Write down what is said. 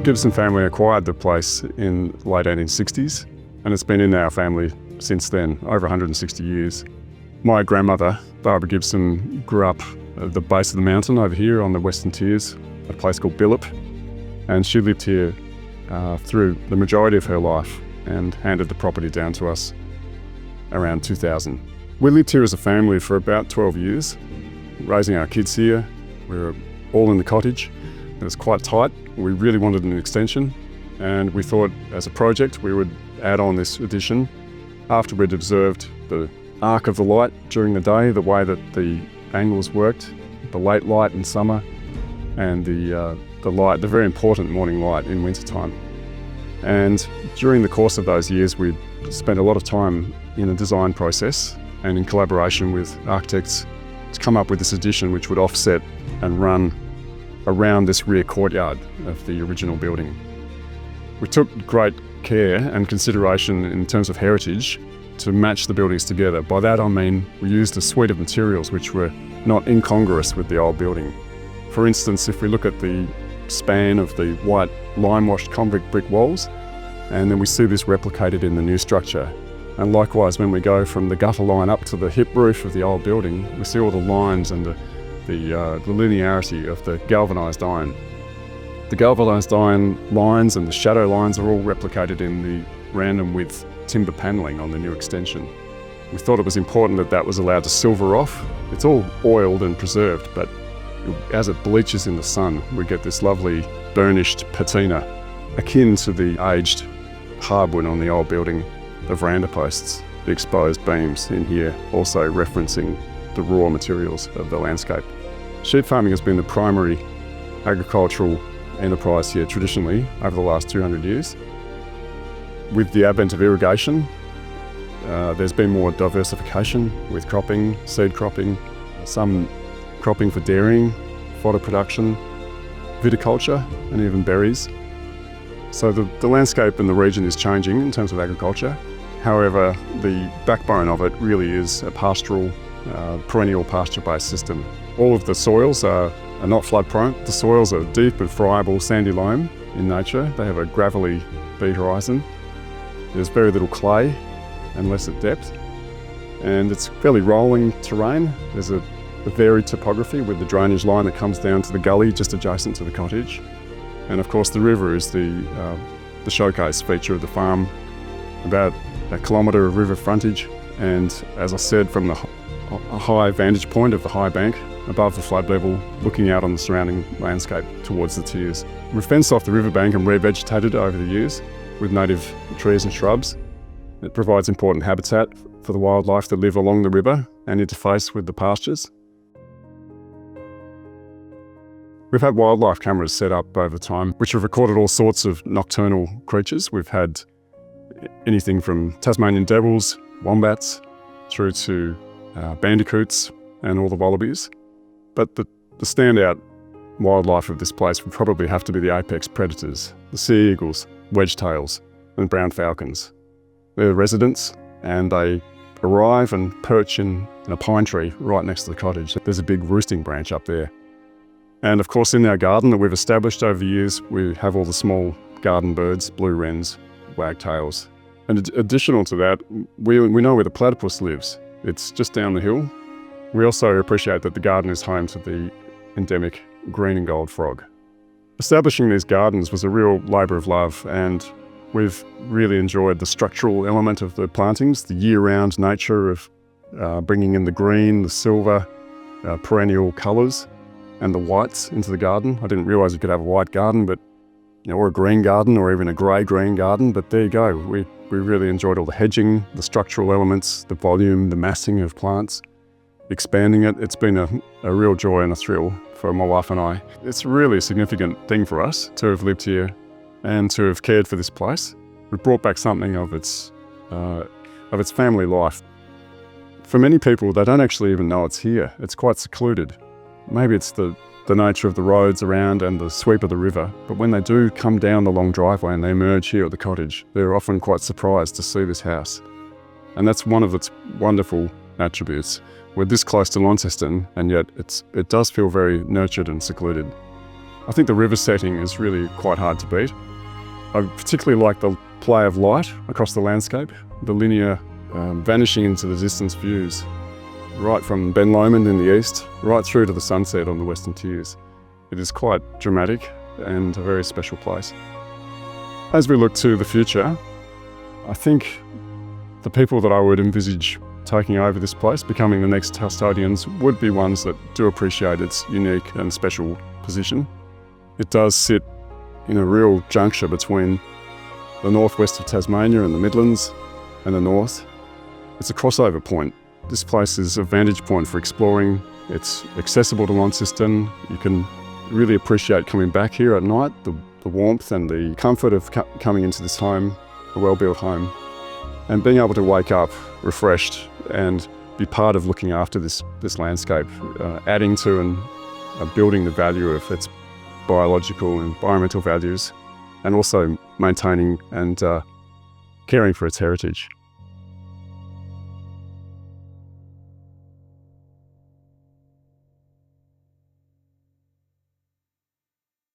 Gibson family acquired the place in the late 1860s, and it's been in our family since then, over 160 years. My grandmother, Barbara Gibson, grew up at the base of the mountain over here on the Western Tiers, a place called Billop, and she lived here through the majority of her life and handed the property down to us around 2000. We lived here as a family for about 12 years, raising our kids here. We were all in the cottage. It was quite tight. We really wanted an extension, and we thought as a project we would add on this addition after we'd observed the arc of the light during the day, the way that the angles worked, the late light in summer, and the light, the very important morning light in wintertime. And during the course of those years, we spent a lot of time in the design process and in collaboration with architects to come up with this addition which would offset and run around this rear courtyard of the original building. We took great care and consideration in terms of heritage to match the buildings together. By that I mean we used a suite of materials which were not incongruous with the old building. For instance, if we look at the span of the white lime-washed convict brick walls, and then we see this replicated in the new structure. And likewise, when we go from the gutter line up to the hip roof of the old building, we see all the lines and the linearity of the galvanised iron. The galvanised iron lines and the shadow lines are all replicated in the random width timber panelling on the new extension. We thought it was important that that was allowed to silver off. It's all oiled and preserved, but as it bleaches in the sun, we get this lovely burnished patina, akin to the aged hardwood on the old building, the veranda posts, the exposed beams in here, also referencing the raw materials of the landscape. Sheep farming has been the primary agricultural enterprise here traditionally over the last 200 years. With the advent of irrigation, there's been more diversification with cropping, seed cropping, some cropping for dairying, fodder production, viticulture, and even berries. So the landscape in the region is changing in terms of agriculture. However, the backbone of it really is a pastoral, perennial pasture-based system. All of the soils are not flood-prone. The soils are deep and friable sandy loam in nature. They have a gravelly bead horizon. There's very little clay and less at depth. And it's fairly rolling terrain. There's a varied topography with the drainage line that comes down to the gully just adjacent to the cottage. And of course the river is the showcase feature of the farm, about a kilometre of river frontage, and as I said, from a high vantage point of the high bank above the flood level, looking out on the surrounding landscape towards the Tiers. We've fenced off the riverbank and revegetated over the years with native trees and shrubs. It provides important habitat for the wildlife that live along the river and interface with the pastures. We've had wildlife cameras set up over time, which have recorded all sorts of nocturnal creatures. We've had anything from Tasmanian devils, wombats, through to bandicoots and all the wallabies. But the standout wildlife of this place would probably have to be the apex predators, the sea eagles, wedge-tails, and brown falcons. They're residents, and they arrive and perch in a pine tree right next to the cottage. There's a big roosting branch up there. And of course, in our garden that we've established over the years, we have all the small garden birds, blue wrens, wagtails. And additional to that, we know where the platypus lives. It's just down the hill. We also appreciate that the garden is home to the endemic green and gold frog. Establishing these gardens was a real labour of love, and we've really enjoyed the structural element of the plantings, the year-round nature of bringing in the green, the silver, perennial colours, and the whites into the garden. I didn't realise you could have a white garden, but or a green garden, or even a grey-green garden, but there you go. We really enjoyed all the hedging, the structural elements, the volume, the massing of plants, expanding it. It's been a real joy and a thrill for my wife and I. It's really a significant thing for us to have lived here and to have cared for this place. We've brought back something of its family life. For many people, they don't actually even know it's here. It's quite secluded. Maybe it's the nature of the roads around and the sweep of the river, but when they do come down the long driveway and they emerge here at the cottage, they're often quite surprised to see this house. And that's one of its wonderful attributes. We're this close to Launceston, and yet it does feel very nurtured and secluded. I think the river setting is really quite hard to beat. I particularly like the play of light across the landscape, the linear vanishing into the distance views, right from Ben Lomond in the east, right through to the sunset on the Western Tiers. It is quite dramatic and a very special place. As we look to the future, I think the people that I would envisage taking over this place, becoming the next custodians, would be ones that do appreciate its unique and special position. It does sit in a real juncture between the northwest of Tasmania and the Midlands and the north. It's a crossover point. This place is a vantage point for exploring. It's accessible to Launceston. You can really appreciate coming back here at night, the warmth and the comfort of coming into this home, a well-built home, and being able to wake up refreshed and be part of looking after this landscape, adding to and building the value of its biological and environmental values, and also maintaining and caring for its heritage.